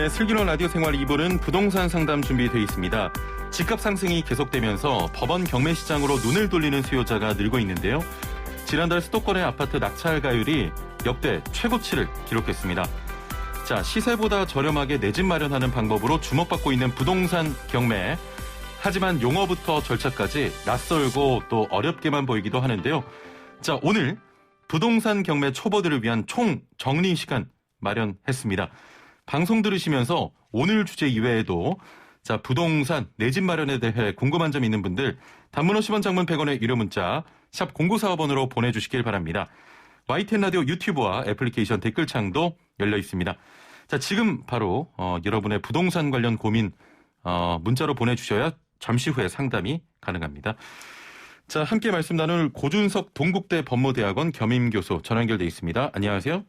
네, 슬기로운 라디오 생활 2부는 부동산 상담 준비되어 있습니다. 집값 상승이 계속되면서 법원 경매 시장으로 눈을 돌리는 수요자가 늘고 있는데요. 지난달 수도권의 아파트 낙찰가율이 역대 최고치를 기록했습니다. 자, 시세보다 저렴하게 내 집 마련하는 방법으로 주목받고 있는 부동산 경매. 하지만 용어부터 절차까지 낯설고 또 어렵게만 보이기도 하는데요. 자, 오늘 부동산 경매 초보들을 위한 총 정리 시간 마련했습니다. 방송 들으시면서 오늘 주제 이외에도 자, 부동산 내 집 마련에 대해 궁금한 점 있는 분들 단문 50원, 장문 100원의 유료 문자 샵 0945번으로 보내주시길 바랍니다. YTN 라디오 유튜브와 애플리케이션 댓글창도 열려 있습니다. 자, 지금 바로 여러분의 부동산 관련 고민 문자로 보내주셔야 잠시 후에 상담이 가능합니다. 자, 함께 말씀 나눌 고준석 동국대 법무대학원 겸임교수 전화 연결돼 있습니다. 안녕하세요.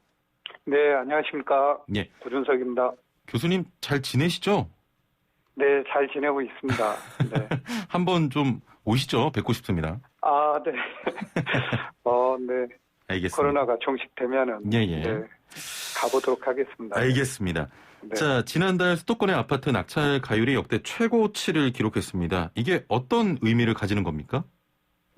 네, 안녕하십니까. 예. 고준석입니다. 교수님 잘 지내시죠? 네, 잘 지내고 있습니다. 네. 한번 좀 오시죠. 뵙고 싶습니다. 아, 네. 네. 알겠습니다. 코로나가 종식되면은 예. 네, 가보도록 하겠습니다. 알겠습니다. 네. 자, 지난달 수도권의 아파트 낙찰 가율이 역대 최고치를 기록했습니다. 이게 어떤 의미를 가지는 겁니까?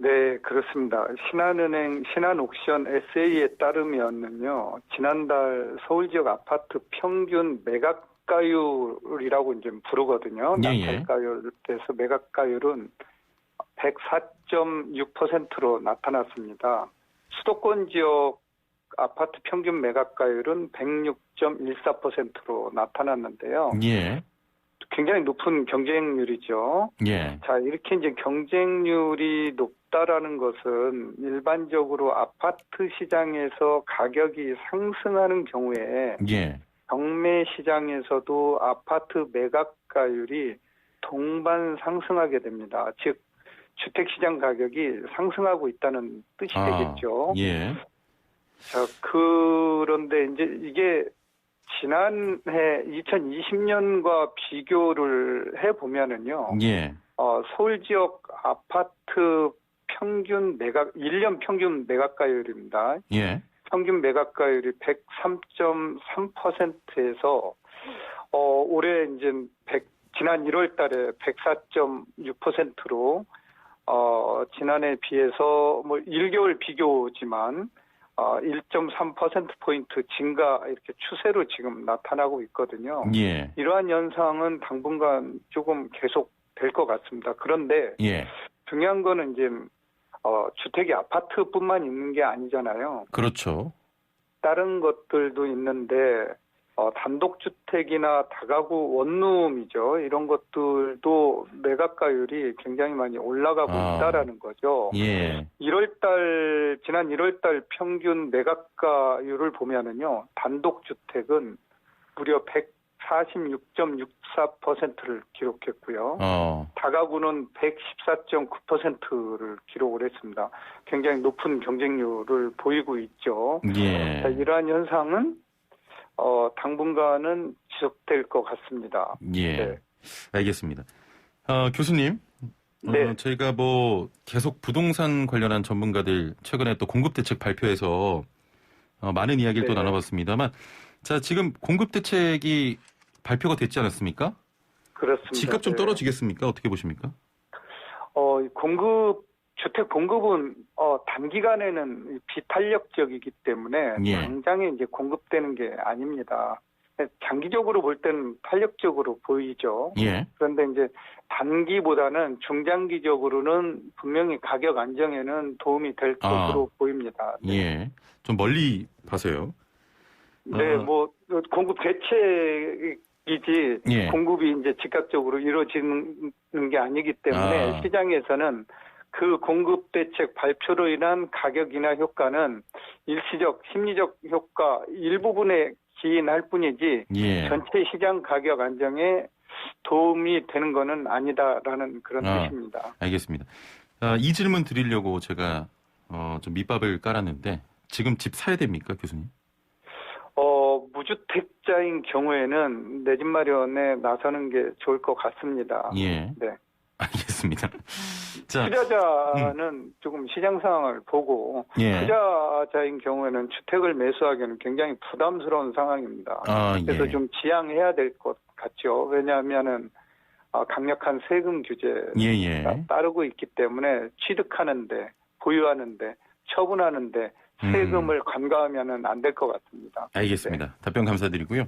네, 그렇습니다. 신한은행 신한옥션 SA에 따르면은요, 지난달 서울 지역 아파트 평균 매각가율이라고 이제 부르거든요. 낙찰가율에서 매각가율은 104.6%로 나타났습니다. 수도권 지역 아파트 평균 매각가율은 106.14%로 나타났는데요. 예. 굉장히 높은 경쟁률이죠. 예. 자, 이렇게 이제 경쟁률이 높다라는 것은 일반적으로 아파트 시장에서 가격이 상승하는 경우에 예. 경매 시장에서도 아파트 매각가율이 동반 상승하게 됩니다. 즉, 주택시장 가격이 상승하고 있다는 뜻이 되겠죠. 예. 자, 그런데 이제 이게 지난해 2020년과 비교를 해보면은요. 예. 서울 지역 아파트 평균 매각, 1년 평균 매각가율입니다. 예. 평균 매각가율이 103.3%에서, 올해 이제 지난 1월 달에 104.6%로, 지난해에 비해서 1개월 비교지만, 1.3%포인트 증가 이렇게 추세로 지금 나타나고 있거든요. 예. 이러한 현상은 당분간 조금 계속 될 것 같습니다. 그런데 예. 중요한 거는 이제 주택이 아파트뿐만 있는 게 아니잖아요. 그렇죠. 다른 것들도 있는데 단독주택이나 다가구 원룸이죠. 이런 것들도 매각가율이 굉장히 많이 올라가고 있다라는 거죠. 예. 지난 1월달 평균 매각가율을 보면은요, 단독주택은 무려 146.64%를 기록했고요. 다가구는 114.9%를 기록을 했습니다. 굉장히 높은 경쟁률을 보이고 있죠. 예. 자, 이러한 현상은 당분간은 지속될 것 같습니다. 예. 네. 알겠습니다. 교수님. 네. 저희가 계속 부동산 관련한 전문가들 최근에 또 공급대책 발표해서 많은 이야기를 또 나눠봤습니다만, 자, 지금 공급대책이 발표가 됐지 않았습니까? 그렇습니다. 집값 좀 떨어지겠습니까? 어떻게 보십니까? 주택 공급은 단기간에는 비탄력적이기 때문에 당장에 이제 공급되는 게 아닙니다. 장기적으로 볼 때는 탄력적으로 보이죠. 예. 그런데 이제 단기보다는 중장기적으로는 분명히 가격 안정에는 도움이 될 것으로 보입니다. 네. 예. 좀 멀리 봐서요. 네, 공급 대책이지 공급이 이제 즉각적으로 이루어지는 게 아니기 때문에 시장에서는 그 공급 대책 발표로 인한 가격이나 효과는 일시적, 심리적 효과 일부분에 기인할 뿐이지 전체 시장 가격 안정에 도움이 되는 것은 아니다라는 그런 뜻입니다. 알겠습니다. 이 질문 드리려고 제가 좀 밑밥을 깔았는데 지금 집 사야 됩니까, 교수님? 무주택자인 경우에는 내 집 마련에 나서는 게 좋을 것 같습니다. 예. 네. 알겠습니다. 알겠습니다. 자, 투자자는 조금 시장 상황을 보고 예. 투자자인 경우에는 주택을 매수하기에는 굉장히 부담스러운 상황입니다. 그래서 예. 좀 지양해야 될 것 같죠. 왜냐하면은 강력한 세금 규제가 예. 따르고 있기 때문에 취득하는데, 보유하는데, 처분하는데 세금을 간과하면은 안 될 것 같습니다. 알겠습니다. 네. 답변 감사드리고요.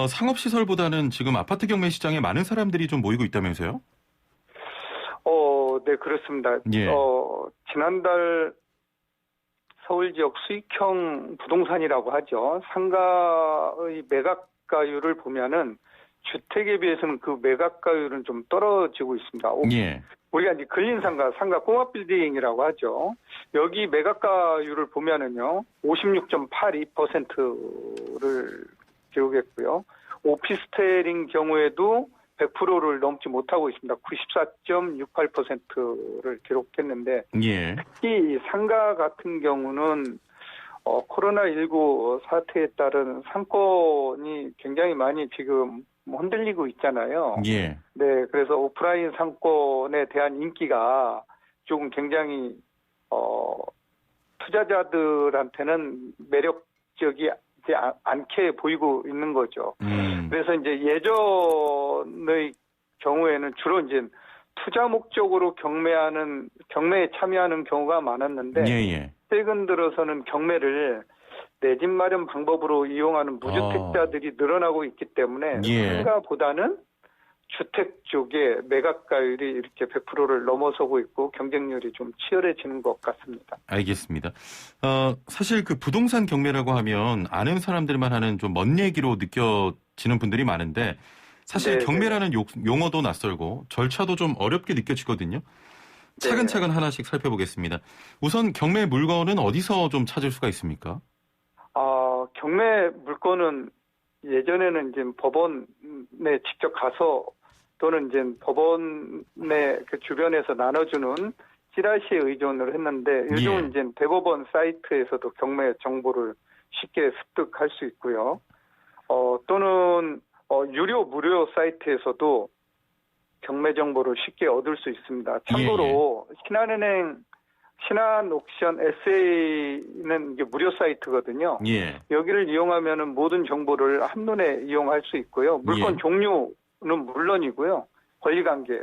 상업시설보다는 지금 아파트 경매 시장에 많은 사람들이 좀 모이고 있다면서요? 네, 그렇습니다. 예. 지난달 서울 지역 수익형 부동산이라고 하죠. 상가의 매각가율을 보면은 주택에 비해서는 그 매각가율은 좀 떨어지고 있습니다. 예. 우리가 이제 근린상가, 상가 꼬마 빌딩이라고 하죠. 여기 매각가율을 보면은요, 56.82%를 기록했고요. 오피스텔인 경우에도 100%를 넘지 못하고 있습니다. 94.68%를 기록했는데, 예. 특히 상가 같은 경우는 코로나19 사태에 따른 상권이 굉장히 많이 지금 흔들리고 있잖아요. 예. 네, 그래서 오프라인 상권에 대한 인기가 조금 굉장히 투자자들한테는 매력적이지 않게 보이고 있는 거죠. 그래서 이제 예전의 경우에는 주로 이제 투자 목적으로 경매에 참여하는 경우가 많았는데 예. 최근 들어서는 경매를 내 집 마련 방법으로 이용하는 무주택자들이 늘어나고 있기 때문에 상가보다는 주택 쪽에 매각가율이 이렇게 100%를 넘어서고 있고 경쟁률이 좀 치열해지는 것 같습니다. 알겠습니다. 사실 그 부동산 경매라고 하면 아는 사람들만 하는 좀 먼 얘기로 느껴지는 분들이 많은데 사실 네, 경매라는 용어도 낯설고 절차도 좀 어렵게 느껴지거든요. 차근차근 하나씩 살펴보겠습니다. 우선 경매 물건은 어디서 좀 찾을 수가 있습니까? 경매 물건은 예전에는 이제 법원에 직접 가서 또는 이제 법원의 그 주변에서 나눠주는 찌라시에 의존을 했는데 요즘은 이제 대법원 사이트에서도 경매 정보를 쉽게 습득할 수 있고요. 또는 유료 무료 사이트에서도 경매 정보를 쉽게 얻을 수 있습니다. 참고로 신한옥션 SA는 이게 무료 사이트거든요. 여기를 이용하면은 모든 정보를 한눈에 이용할 수 있고요. 물건 종류는 물론이고요. 권리관계,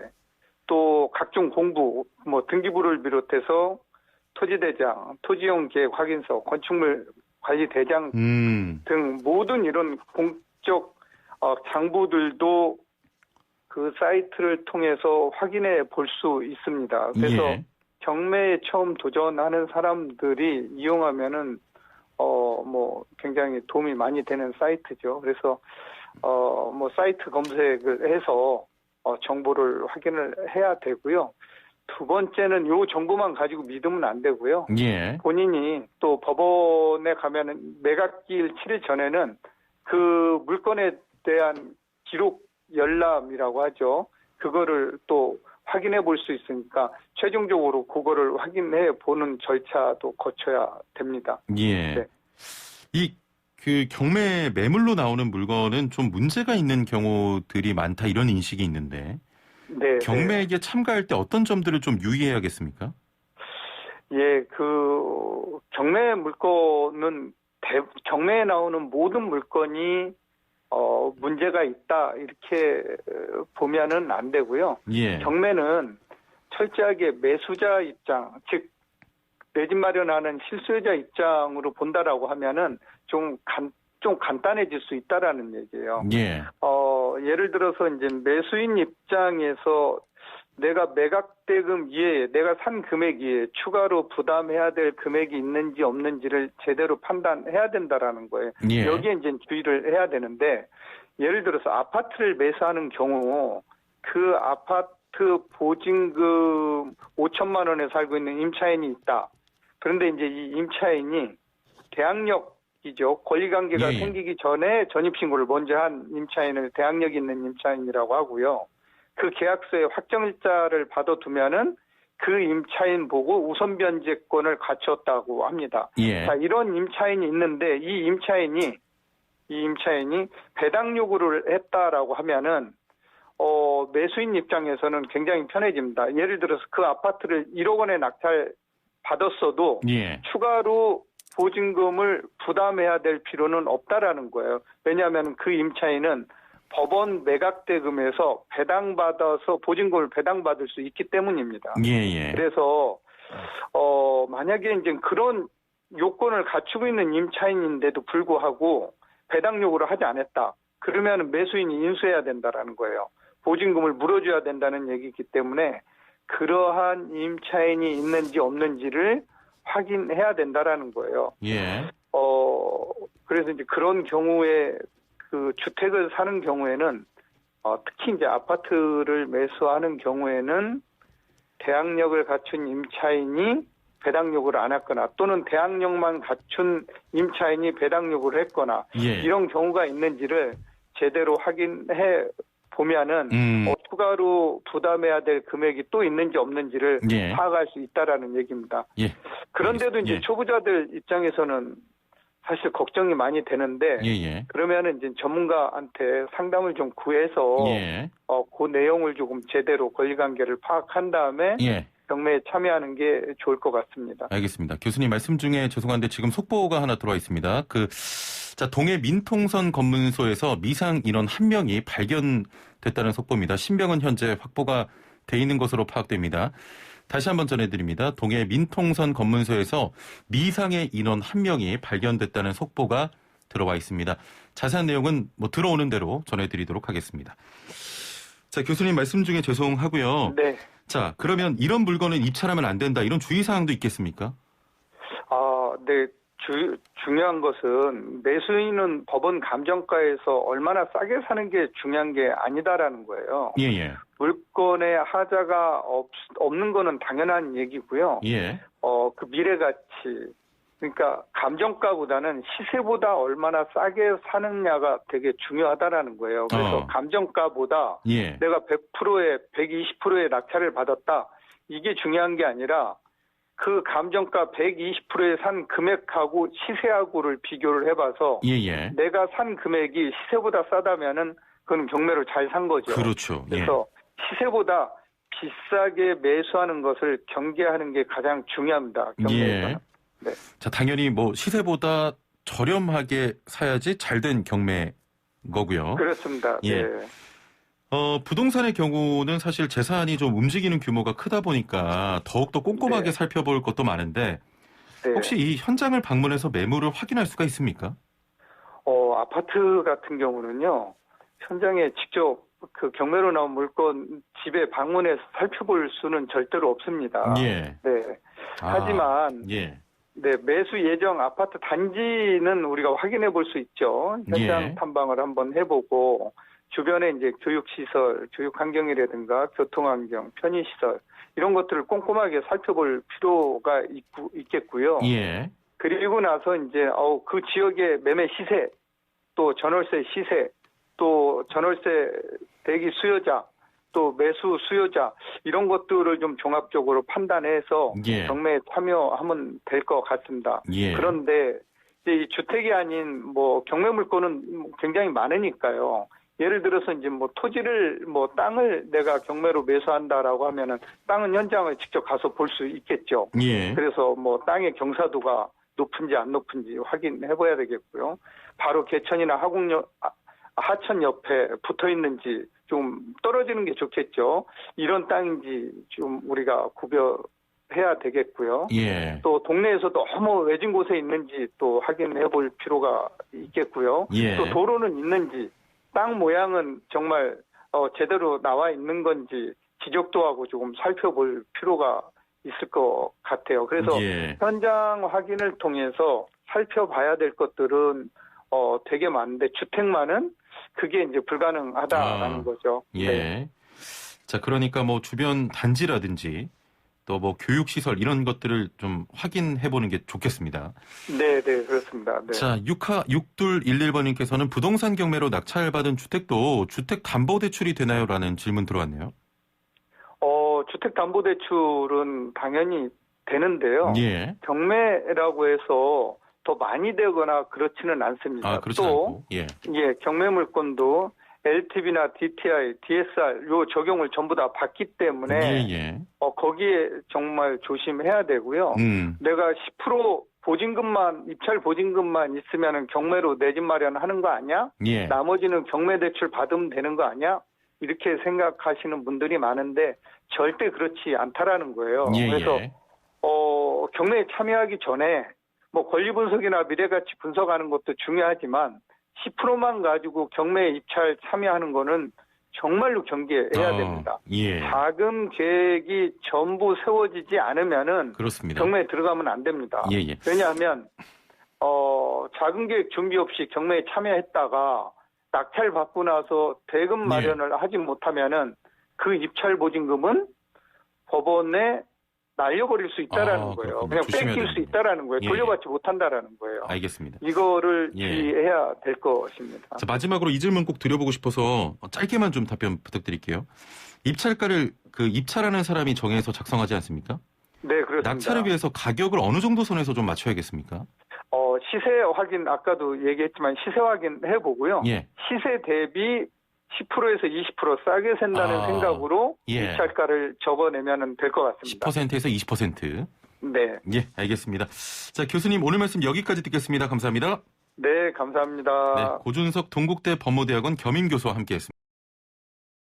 또 각종 공부, 등기부를 비롯해서 토지대장, 토지용 계획 확인서, 건축물 관리 대장 등 모든 이런 공적 장부들도 그 사이트를 통해서 확인해 볼 수 있습니다. 그래서 경매에 처음 도전하는 사람들이 이용하면은 굉장히 도움이 많이 되는 사이트죠. 그래서 사이트 검색을 해서 정보를 확인을 해야 되고요. 두 번째는 요 정보만 가지고 믿으면 안 되고요. 본인이 또 법원에 가면은 매각기일 7일 전에는 그 물건에 대한 기록 열람이라고 하죠. 그거를 또 확인해 볼 수 있으니까 최종적으로 그거를 확인해 보는 절차도 거쳐야 됩니다. 네. 그 경매 매물로 나오는 물건은 좀 문제가 있는 경우들이 많다 이런 인식이 있는데 경매에 참가할 때 어떤 점들을 좀 유의해야겠습니까? 그 경매 물건은 경매에 나오는 모든 물건이 문제가 있다 이렇게 보면은 안 되고요. 경매는 철저하게 매수자 입장, 즉 내 집 마련하는 실수요자 입장으로 본다라고 하면은 좀 간단해질 수 있다라는 얘기예요. 예를 들어서 이제 매수인 입장에서 내가 매각대금 이외에 내가 산 금액 이외에 추가로 부담해야 될 금액이 있는지 없는지를 제대로 판단해야 된다라는 거예요. 여기에 이제 주의를 해야 되는데 예를 들어서 아파트를 매수하는 경우 그 아파트 보증금 5천만 원에 살고 있는 임차인이 있다. 그런데 이제 이 임차인이 대항력이죠. 권리관계가 생기기 전에 전입신고를 먼저 한 임차인을 대항력 있는 임차인이라고 하고요. 그 계약서에 확정일자를 받아두면은 그 임차인 보고 우선 변제권을 갖췄다고 합니다. 자, 이런 임차인이 있는데 이 임차인이 배당 요구를 했다라고 하면은 매수인 입장에서는 굉장히 편해집니다. 예를 들어서 그 아파트를 1억 원에 낙찰 받았어도 예. 추가로 보증금을 부담해야 될 필요는 없다라는 거예요. 왜냐하면 그 임차인은 법원 매각대금에서 배당받아서 보증금을 배당받을 수 있기 때문입니다. 예. 그래서 만약에 이제 그런 요건을 갖추고 있는 임차인인데도 불구하고 배당 요구를 하지 않았다. 그러면 매수인이 인수해야 된다라는 거예요. 보증금을 물어줘야 된다는 얘기이기 때문에 그러한 임차인이 있는지 없는지를 확인해야 된다라는 거예요. 예. 그래서 이제 그런 경우에 그 주택을 사는 경우에는 특히 이제 아파트를 매수하는 경우에는 대항력을 갖춘 임차인이 배당 요구를 안 했거나 또는 대항력만 갖춘 임차인이 배당 요구를 했거나 예. 이런 경우가 있는지를 제대로 확인해 보면은 추가로 부담해야 될 금액이 또 있는지 없는지를 예. 파악할 수 있다라는 얘기입니다. 예. 그런데도 이제 예. 초보자들 입장에서는 사실 걱정이 많이 되는데 예. 그러면은 이제 전문가한테 상담을 좀 구해서 예. 그 내용을 조금 제대로 권리관계를 파악한 다음에 예. 경매에 참여하는 게 좋을 것 같습니다. 알겠습니다. 교수님 말씀 중에 죄송한데 지금 속보가 하나 들어와 있습니다. 동해 민통선 검문소에서 미상 인원 1명이 발견됐다는 속보입니다. 신병은 현재 확보가 돼 있는 것으로 파악됩니다. 다시 한번 전해드립니다. 동해 민통선 검문소에서 미상의 인원 1명이 발견됐다는 속보가 들어와 있습니다. 자세한 내용은 들어오는 대로 전해드리도록 하겠습니다. 자, 교수님 말씀 중에 죄송하고요. 네. 자, 그러면 이런 물건은 입찰하면 안 된다. 이런 주의사항도 있겠습니까? 네. 중요한 것은 매수인은 법원 감정가에서 얼마나 싸게 사는 게 중요한 게 아니다라는 거예요. 예. 물건에 하자가 없는 거는 당연한 얘기고요. 예. 그 미래가치, 그러니까 감정가보다는 시세보다 얼마나 싸게 사느냐가 되게 중요하다라는 거예요. 그래서 감정가보다 예. 내가 100%에 120%의 낙찰을 받았다. 이게 중요한 게 아니라 그 감정가 120%에 산 금액하고 시세하고를 비교를 해봐서 예. 내가 산 금액이 시세보다 싸다면은 그건 경매로 잘 산 거죠. 그렇죠. 그래서 시세보다 비싸게 매수하는 것을 경계하는 게 가장 중요합니다. 경매에서는. 예. 네. 자, 당연히 시세보다 저렴하게 사야지 잘된 경매 거고요. 그렇습니다. 예. 네. 부동산의 경우는 사실 재산이 좀 움직이는 규모가 크다 보니까 더욱더 꼼꼼하게 네. 살펴볼 것도 많은데 네. 혹시 이 현장을 방문해서 매물을 확인할 수가 있습니까? 아파트 같은 경우는요, 현장에 직접 그 경매로 나온 물건 집에 방문해서 살펴볼 수는 절대로 없습니다. 예. 네. 하지만 예. 네, 매수 예정 아파트 단지는 우리가 확인해 볼 수 있죠. 현장 예. 탐방을 한번 해보고 주변에 이제 교육시설, 교육환경이라든가 교통환경, 편의시설 이런 것들을 꼼꼼하게 살펴볼 필요가 있겠고요. 예. 그리고 나서 이제 그 지역의 매매 시세, 또 전월세 시세, 또 전월세 대기 수요자, 또 매수 수요자 이런 것들을 좀 종합적으로 판단해서 예. 경매에 참여하면 될 것 같습니다. 예. 그런데 이제 이 주택이 아닌 경매 물건은 굉장히 많으니까요. 예를 들어서 이제 토지를 땅을 내가 경매로 매수한다라고 하면은 땅은 현장을 직접 가서 볼 수 있겠죠. 예. 그래서 땅의 경사도가 높은지 안 높은지 확인해 봐야 되겠고요. 바로 개천이나 하천 옆에 붙어 있는지 좀 떨어지는 게 좋겠죠. 이런 땅인지 좀 우리가 구별해야 되겠고요. 예. 또 동네에서 너무 외진 곳에 있는지 또 확인해 볼 필요가 있겠고요. 예. 또 도로는 있는지 땅 모양은 정말 제대로 나와 있는 건지 지적도하고 조금 살펴볼 필요가 있을 것 같아요. 그래서 예. 현장 확인을 통해서 살펴봐야 될 것들은 되게 많은데 주택만은 그게 이제 불가능하다라는 거죠. 예. 네. 자, 그러니까 주변 단지라든지 또 교육시설 이런 것들을 좀 확인해 보는 게 좋겠습니다. 네, 그렇습니다. 네. 자, 6211번님께서는 부동산 경매로 낙찰받은 주택도 주택담보대출이 되나요? 라는 질문 들어왔네요. 주택담보대출은 당연히 되는데요. 예. 경매라고 해서 더 많이 되거나 그렇지는 않습니다. 그렇지 또 않고. 예. 경매 물건도 LTV나 DTI, DSR 요 적용을 전부 다 받기 때문에 예. 거기에 정말 조심해야 되고요. 내가 10% 보증금만 입찰 보증금만 있으면은 경매로 내 집 마련하는 거 아니야? 예. 나머지는 경매 대출 받으면 되는 거 아니야? 이렇게 생각하시는 분들이 많은데 절대 그렇지 않다라는 거예요. 예. 그래서 경매에 참여하기 전에 뭐 권리 분석이나 미래가치 분석하는 것도 중요하지만 10%만 가지고 경매에 입찰 참여하는 거는 정말로 경계해야 됩니다. 예. 자금 계획이 전부 세워지지 않으면은 그렇습니다. 경매에 들어가면 안 됩니다. 예. 왜냐하면 자금 계획 준비 없이 경매에 참여했다가 낙찰 받고 나서 대금 마련을 하지 못하면은 그 입찰 보증금은 법원에 날려버릴 수 있다라는 거예요. 그렇군요. 그냥 조심해야 뺏길 수 되겠네요. 있다라는 거예요. 예. 돌려받지 못한다라는 거예요. 알겠습니다. 이거를 예. 주의해야 될 것입니다. 자, 마지막으로 이 질문 꼭 드려보고 싶어서 짧게만 좀 답변 부탁드릴게요. 입찰가를 입찰하는 사람이 정해서 작성하지 않습니까? 네, 그렇습니다. 낙찰을 위해서 가격을 어느 정도 선에서 좀 맞춰야겠습니까? 시세 확인 아까도 얘기했지만 시세 확인 해보고요. 예. 시세 대비 10%에서 20% 싸게 산다는 생각으로 예. 입찰가를 적어내면 될 것 같습니다. 10%에서 20%. 네. 예, 알겠습니다. 자, 교수님 오늘 말씀 여기까지 듣겠습니다. 감사합니다. 네, 감사합니다. 네, 고준석 동국대 법무대학원 겸임교수와 함께했습니다.